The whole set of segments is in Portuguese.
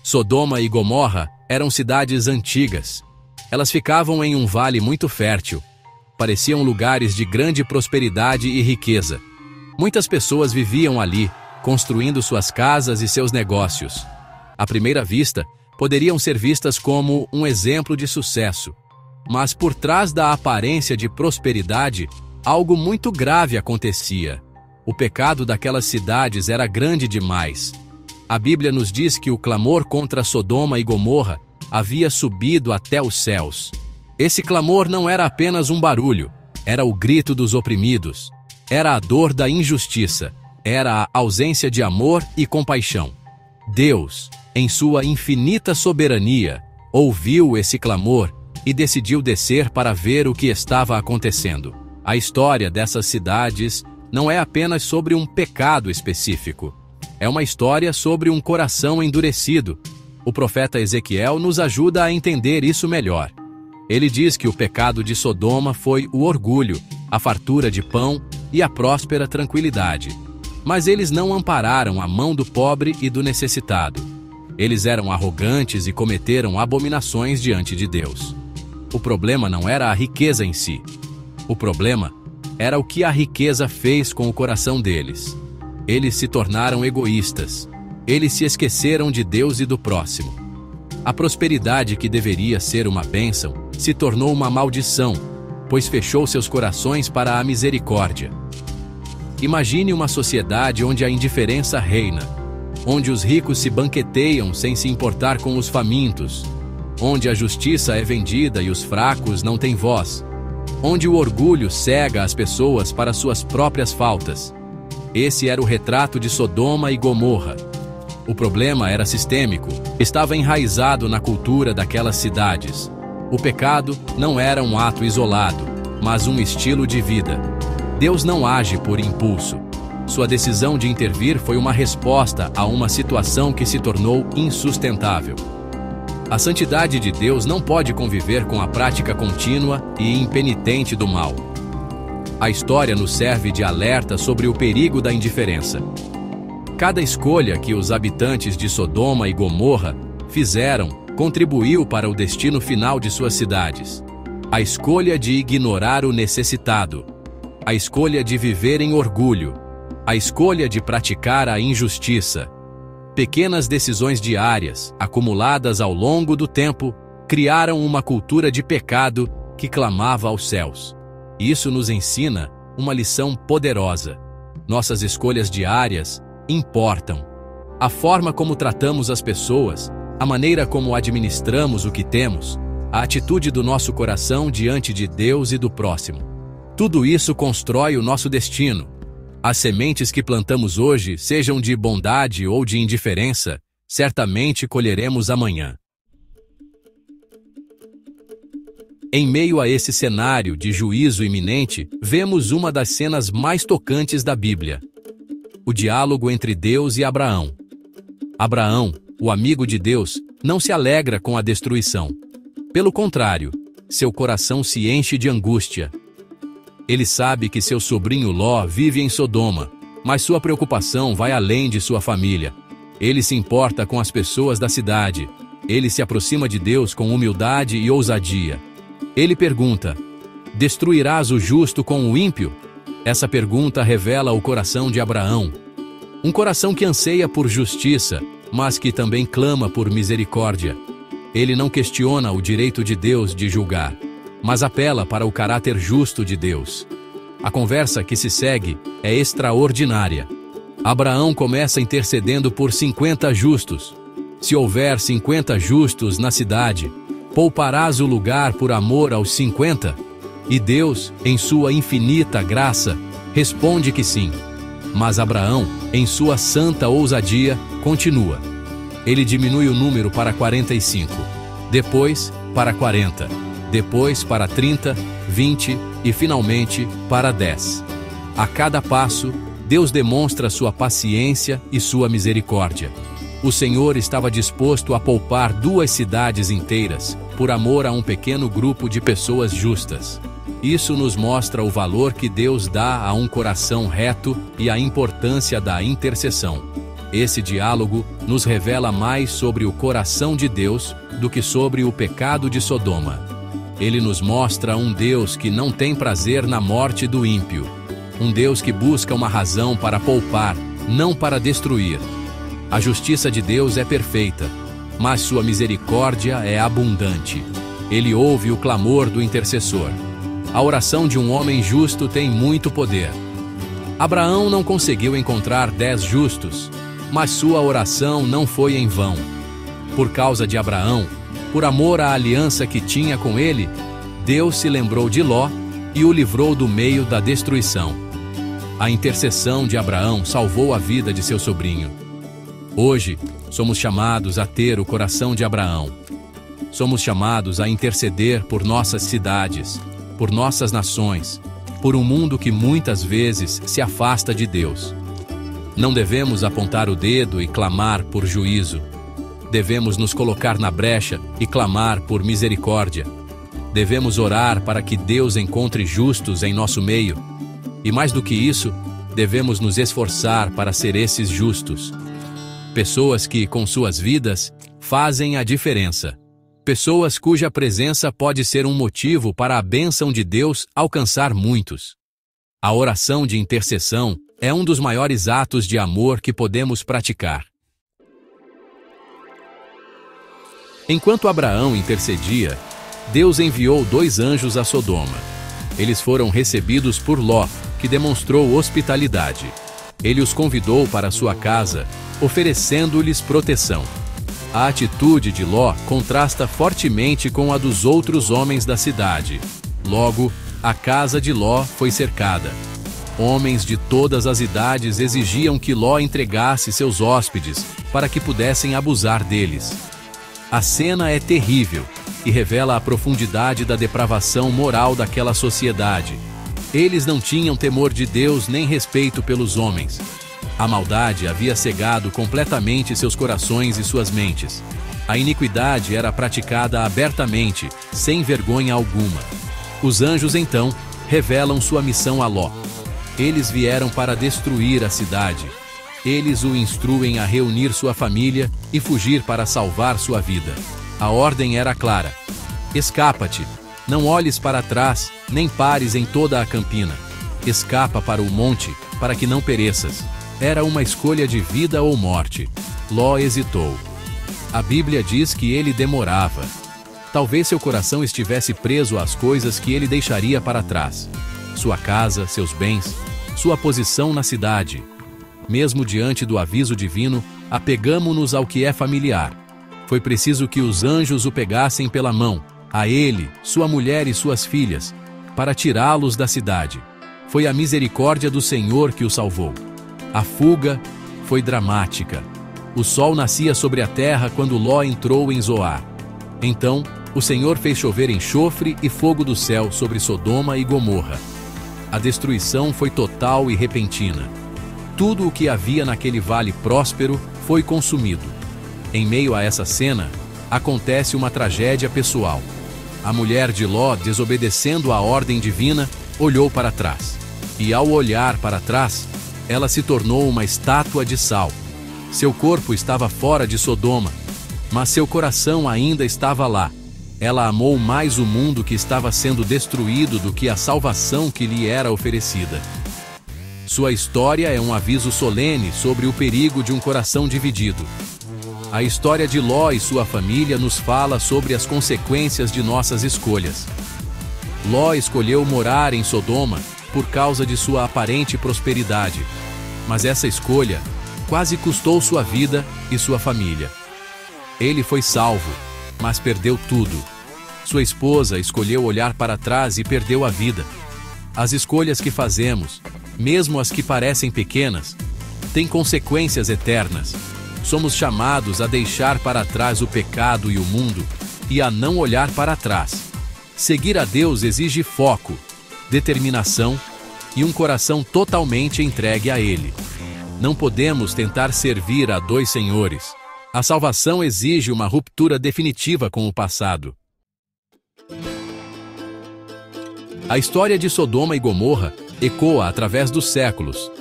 Sodoma e Gomorra eram cidades antigas. Elas ficavam em um vale muito fértil. Pareciam lugares de grande prosperidade e riqueza. Muitas pessoas viviam ali, construindo suas casas e seus negócios. À primeira vista, poderiam ser vistas como um exemplo de sucesso. Mas por trás da aparência de prosperidade, algo muito grave acontecia. O pecado daquelas cidades era grande demais. A Bíblia nos diz que o clamor contra Sodoma e Gomorra havia subido até os céus. Esse clamor não era apenas um barulho, era o grito dos oprimidos. Era a dor da injustiça, era a ausência de amor e compaixão. Deus, em sua infinita soberania, ouviu esse clamor e decidiu descer para ver o que estava acontecendo. A história dessas cidades não é apenas sobre um pecado específico. É uma história sobre um coração endurecido. O profeta Ezequiel nos ajuda a entender isso melhor. Ele diz que o pecado de Sodoma foi o orgulho, a fartura de pão e a próspera tranquilidade. Mas eles não ampararam a mão do pobre e do necessitado. Eles eram arrogantes e cometeram abominações diante de Deus. O problema não era a riqueza em si. O problema era o que a riqueza fez com o coração deles. Eles se tornaram egoístas. Eles se esqueceram de Deus e do próximo. A prosperidade que deveria ser uma bênção se tornou uma maldição, pois fechou seus corações para a misericórdia. Imagine uma sociedade onde a indiferença reina, onde os ricos se banqueteiam sem se importar com os famintos, onde a justiça é vendida e os fracos não têm voz, onde o orgulho cega as pessoas para suas próprias faltas. Esse era o retrato de Sodoma e Gomorra. O problema era sistêmico, estava enraizado na cultura daquelas cidades. O pecado não era um ato isolado, mas um estilo de vida. Deus não age por impulso. Sua decisão de intervir foi uma resposta a uma situação que se tornou insustentável. A santidade de Deus não pode conviver com a prática contínua e impenitente do mal. A história nos serve de alerta sobre o perigo da indiferença. Cada escolha que os habitantes de Sodoma e Gomorra fizeram contribuiu para o destino final de suas cidades. A escolha de ignorar o necessitado, a escolha de viver em orgulho, a escolha de praticar a injustiça. Pequenas decisões diárias, acumuladas ao longo do tempo, criaram uma cultura de pecado que clamava aos céus. Isso nos ensina uma lição poderosa. Nossas escolhas diárias importam. A forma como tratamos as pessoas, a maneira como administramos o que temos, a atitude do nosso coração diante de Deus e do próximo. Tudo isso constrói o nosso destino. As sementes que plantamos hoje, sejam de bondade ou de indiferença, certamente colheremos amanhã. Em meio a esse cenário de juízo iminente, vemos uma das cenas mais tocantes da Bíblia: o diálogo entre Deus e Abraão. Abraão, o amigo de Deus, não se alegra com a destruição. Pelo contrário, seu coração se enche de angústia. Ele sabe que seu sobrinho Ló vive em Sodoma, mas sua preocupação vai além de sua família. Ele se importa com as pessoas da cidade. Ele se aproxima de Deus com humildade e ousadia. Ele pergunta: destruirás o justo com o ímpio? Essa pergunta revela o coração de Abraão. Um coração que anseia por justiça, mas que também clama por misericórdia. Ele não questiona o direito de Deus de julgar, mas apela para o caráter justo de Deus. A conversa que se segue é extraordinária. Abraão começa intercedendo por 50 justos. Se houver 50 justos na cidade, pouparás o lugar por amor aos 50? E Deus, em sua infinita graça, responde que sim. Mas Abraão, em sua santa ousadia, continua. Ele diminui o número para 45, depois para 40, depois para 30, 20 e finalmente para 10. A cada passo, Deus demonstra sua paciência e sua misericórdia. O Senhor estava disposto a poupar 2 cidades inteiras por amor a um pequeno grupo de pessoas justas. Isso nos mostra o valor que Deus dá a um coração reto e a importância da intercessão. Esse diálogo nos revela mais sobre o coração de Deus do que sobre o pecado de Sodoma. Ele nos mostra um Deus que não tem prazer na morte do ímpio. Um Deus que busca uma razão para poupar, não para destruir. A justiça de Deus é perfeita, mas sua misericórdia é abundante. Ele ouve o clamor do intercessor. A oração de um homem justo tem muito poder. Abraão não conseguiu encontrar 10 justos, mas sua oração não foi em vão. Por causa de Abraão, por amor à aliança que tinha com ele, Deus se lembrou de Ló e o livrou do meio da destruição. A intercessão de Abraão salvou a vida de seu sobrinho. Hoje, somos chamados a ter o coração de Abraão. Somos chamados a interceder por nossas cidades, por nossas nações, por um mundo que muitas vezes se afasta de Deus. Não devemos apontar o dedo e clamar por juízo. Devemos nos colocar na brecha e clamar por misericórdia. Devemos orar para que Deus encontre justos em nosso meio. E mais do que isso, devemos nos esforçar para ser esses justos. Pessoas que, com suas vidas, fazem a diferença. Pessoas cuja presença pode ser um motivo para a bênção de Deus alcançar muitos. A oração de intercessão é um dos maiores atos de amor que podemos praticar. Enquanto Abraão intercedia, Deus enviou 2 anjos a Sodoma. Eles foram recebidos por Ló, que demonstrou hospitalidade. Ele os convidou para sua casa, oferecendo-lhes proteção. A atitude de Ló contrasta fortemente com a dos outros homens da cidade. Logo, a casa de Ló foi cercada. Homens de todas as idades exigiam que Ló entregasse seus hóspedes para que pudessem abusar deles. A cena é terrível e revela a profundidade da depravação moral daquela sociedade. Eles não tinham temor de Deus nem respeito pelos homens. A maldade havia cegado completamente seus corações e suas mentes. A iniquidade era praticada abertamente, sem vergonha alguma. Os anjos, então, revelam sua missão a Ló. Eles vieram para destruir a cidade. Eles o instruem a reunir sua família e fugir para salvar sua vida. A ordem era clara: escapa-te, não olhes para trás, nem pares em toda a campina. Escapa para o monte, para que não pereças. Era uma escolha de vida ou morte. Ló hesitou. A Bíblia diz que ele demorava. Talvez seu coração estivesse preso às coisas que ele deixaria para trás. Sua casa, seus bens, sua posição na cidade. Mesmo diante do aviso divino, apegamo-nos ao que é familiar. Foi preciso que os anjos o pegassem pela mão, a ele, sua mulher e suas filhas, para tirá-los da cidade. Foi a misericórdia do Senhor que o salvou. A fuga foi dramática. O sol nascia sobre a terra quando Ló entrou em Zoar. Então, o Senhor fez chover enxofre e fogo do céu sobre Sodoma e Gomorra. A destruição foi total e repentina. Tudo o que havia naquele vale próspero foi consumido. Em meio a essa cena, acontece uma tragédia pessoal. A mulher de Ló, desobedecendo à ordem divina, olhou para trás. E ao olhar para trás, ela se tornou uma estátua de sal. Seu corpo estava fora de Sodoma, mas seu coração ainda estava lá. Ela amou mais o mundo que estava sendo destruído do que a salvação que lhe era oferecida. Sua história é um aviso solene sobre o perigo de um coração dividido. A história de Ló e sua família nos fala sobre as consequências de nossas escolhas. Ló escolheu morar em Sodoma por causa de sua aparente prosperidade, mas essa escolha quase custou sua vida e sua família. Ele foi salvo, mas perdeu tudo. Sua esposa escolheu olhar para trás e perdeu a vida. As escolhas que fazemos, mesmo as que parecem pequenas, têm consequências eternas. Somos chamados a deixar para trás o pecado e o mundo e a não olhar para trás. Seguir a Deus exige foco, determinação e um coração totalmente entregue a Ele. Não podemos tentar servir a 2 senhores. A salvação exige uma ruptura definitiva com o passado. A história de Sodoma e Gomorra ecoa através dos séculos.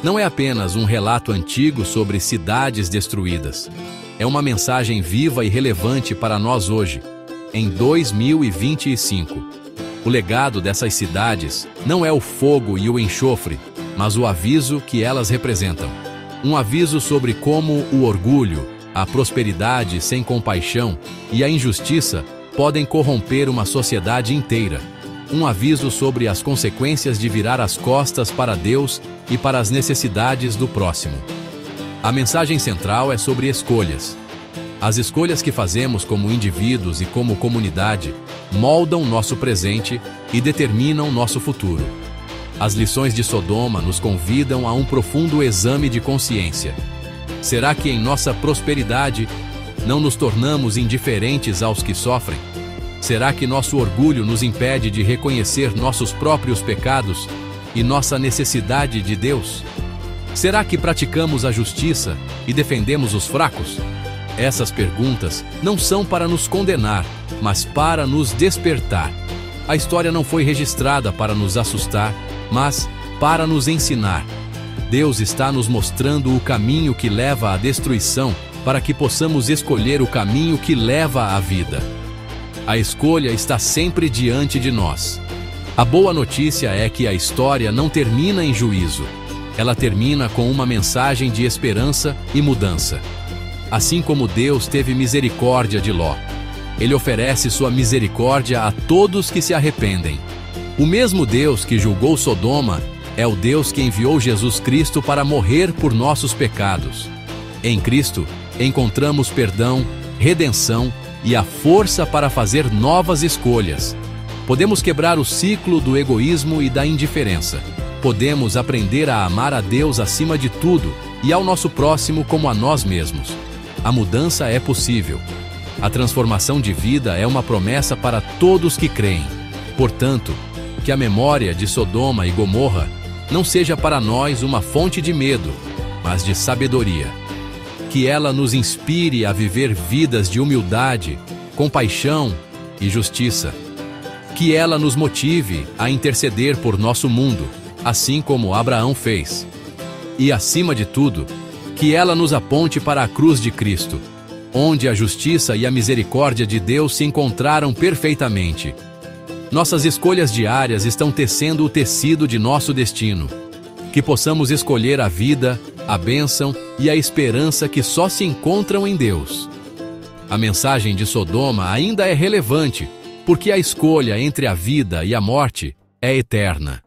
não é apenas um relato antigo sobre cidades destruídas. É uma mensagem viva e relevante para nós hoje, em 2025. O legado dessas cidades não é o fogo e o enxofre, mas o aviso que elas representam. Um aviso sobre como o orgulho, a prosperidade sem compaixão e a injustiça podem corromper uma sociedade inteira. Um aviso sobre as consequências de virar as costas para Deus e para as necessidades do próximo. A mensagem central é sobre escolhas. As escolhas que fazemos como indivíduos e como comunidade moldam nosso presente e determinam nosso futuro. As lições de Sodoma nos convidam a um profundo exame de consciência. Será que em nossa prosperidade não nos tornamos indiferentes aos que sofrem? Será que nosso orgulho nos impede de reconhecer nossos próprios pecados e nossa necessidade de Deus? Será que praticamos a justiça e defendemos os fracos? Essas perguntas não são para nos condenar, mas para nos despertar. A história não foi registrada para nos assustar, mas para nos ensinar. Deus está nos mostrando o caminho que leva à destruição para que possamos escolher o caminho que leva à vida. A escolha está sempre diante de nós. A boa notícia é que a história não termina em juízo. Ela termina com uma mensagem de esperança e mudança. Assim como Deus teve misericórdia de Ló, Ele oferece sua misericórdia a todos que se arrependem. O mesmo Deus que julgou Sodoma é o Deus que enviou Jesus Cristo para morrer por nossos pecados. Em Cristo, encontramos perdão, redenção e a força para fazer novas escolhas. Podemos quebrar o ciclo do egoísmo e da indiferença. Podemos aprender a amar a Deus acima de tudo e ao nosso próximo como a nós mesmos. A mudança é possível. A transformação de vida é uma promessa para todos que creem. Portanto, que a memória de Sodoma e Gomorra não seja para nós uma fonte de medo, mas de sabedoria. Que ela nos inspire a viver vidas de humildade, compaixão e justiça. Que ela nos motive a interceder por nosso mundo, assim como Abraão fez. E, acima de tudo, que ela nos aponte para a cruz de Cristo, onde a justiça e a misericórdia de Deus se encontraram perfeitamente. Nossas escolhas diárias estão tecendo o tecido de nosso destino. Que possamos escolher a vida, a bênção e a esperança que só se encontram em Deus. A mensagem de Sodoma ainda é relevante, porque a escolha entre a vida e a morte é eterna.